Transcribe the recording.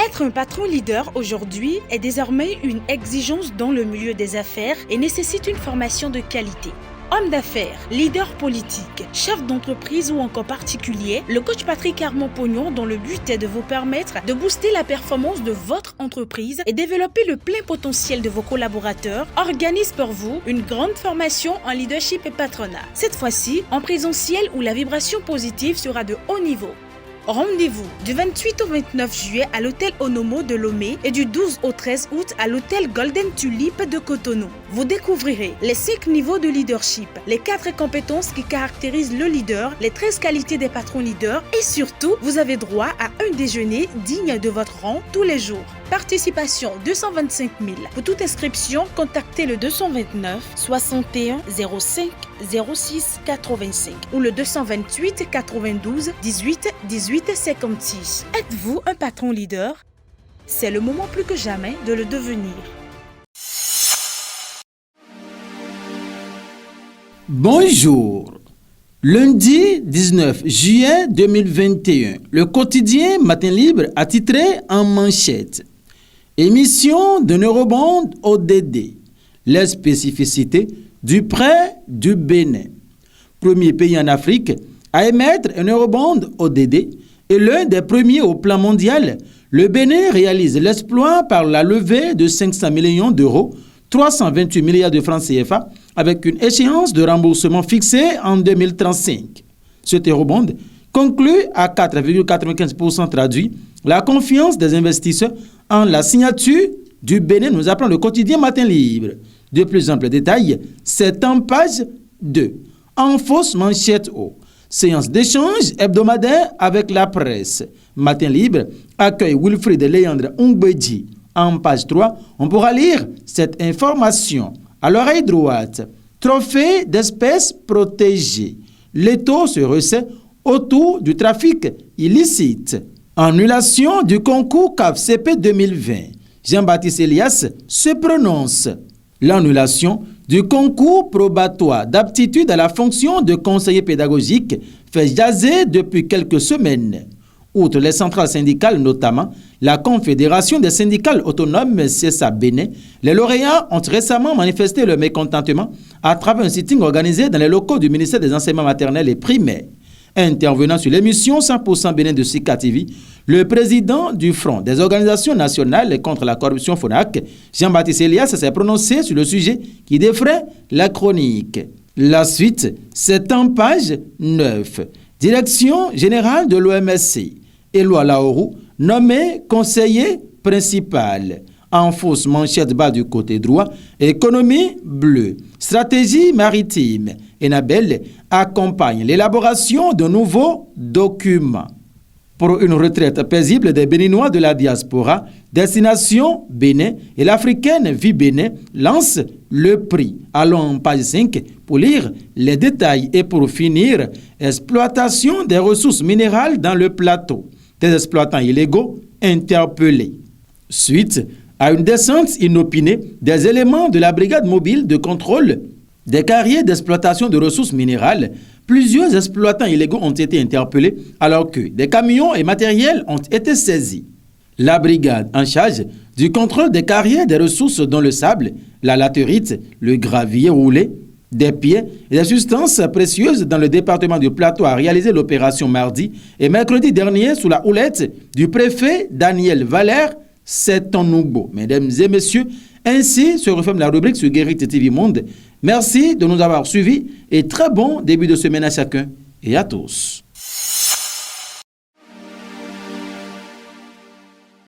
Être un patron leader aujourd'hui est désormais une exigence dans le milieu des affaires et nécessite une formation de qualité. Homme d'affaires, leader politique, chef d'entreprise ou encore particulier, le coach Patrick Armand-Pognon, dont le but est de vous permettre de booster la performance de votre entreprise et développer le plein potentiel de vos collaborateurs, organise pour vous une grande formation en leadership et patronat. Cette fois-ci, en présentiel où la vibration positive sera de haut niveau. Rendez-vous du 28 au 29 juillet à l'hôtel Onomo de Lomé et du 12 au 13 août à l'hôtel Golden Tulip de Cotonou. Vous découvrirez les 5 niveaux de leadership, les 4 compétences qui caractérisent le leader, les 13 qualités des patrons leaders et surtout, vous avez droit à un déjeuner digne de votre rang tous les jours. Participation 225 000. Pour toute inscription, contactez le 229 61 05 06 85 ou le 228 92 18 18 56. Êtes-vous un patron leader? C'est le moment plus que jamais de le devenir. Bonjour. Lundi 19 juillet 2021, le quotidien Matin Libre a titré en manchette émission de Eurobond ODD, les spécificités du prêt du Bénin. Premier pays en Afrique à émettre un Eurobond ODD et l'un des premiers au plan mondial, le Bénin réalise l'exploit par la levée de 500 millions d'euros, 328 milliards de francs CFA, avec une échéance de remboursement fixée en 2035. Cet Eurobond conclut à 4,95% traduit la confiance des investisseurs en la signature du Bénin, nous apprend le quotidien Matin Libre. De plus amples détails, c'est en page 2. En fausse manchette haut. Séance d'échange hebdomadaire avec la presse. Matin Libre accueille Wilfried Léandre Ongbeji. En page 3, on pourra lire cette information. À l'oreille droite, trophée d'espèces protégées. L'étau se resserre autour du trafic illicite. Annulation du concours CAF-CP 2020. Jean-Baptiste Elias se prononce. L'annulation du concours probatoire d'aptitude à la fonction de conseiller pédagogique fait jaser depuis quelques semaines. Outre les centrales syndicales notamment, la Confédération des syndicats autonomes CSA Bénin, les lauréats ont récemment manifesté leur mécontentement à travers un sitting organisé dans les locaux du ministère des Enseignements maternels et primaires. Intervenant sur l'émission 100% Bénin de Sika TV, le président du Front des organisations nationales contre la corruption FONAC, Jean-Baptiste Elias, s'est prononcé sur le sujet qui défraie la chronique. La suite, c'est en page 9. Direction générale de l'OMSC. Éloi Laourou, nommé conseiller principal. En fausse manchette bas du côté droit, économie bleue, stratégie maritime. Enabel accompagne l'élaboration de nouveaux documents. Pour une retraite paisible des Béninois de la diaspora, Destination Bénin et l'Africaine Vie Bénin lancent le prix. Allons en page 5 pour lire les détails et pour finir, exploitation des ressources minérales dans le plateau. Des exploitants illégaux interpellés. Suite à une descente inopinée des éléments de la brigade mobile de contrôle des carrières d'exploitation de ressources minérales, plusieurs exploitants illégaux ont été interpellés alors que des camions et matériels ont été saisis. La brigade en charge du contrôle des carrières des ressources dont le sable, la latérite, le gravier roulé, des pieds et des substances précieuses dans le département du Plateau a réalisé l'opération mardi et mercredi dernier sous la houlette du préfet Daniel Valère Setonoubo. Mesdames et messieurs, ainsi se referme la rubrique sur Guérite TV Monde. Merci de nous avoir suivis et très bon début de semaine à chacun et à tous.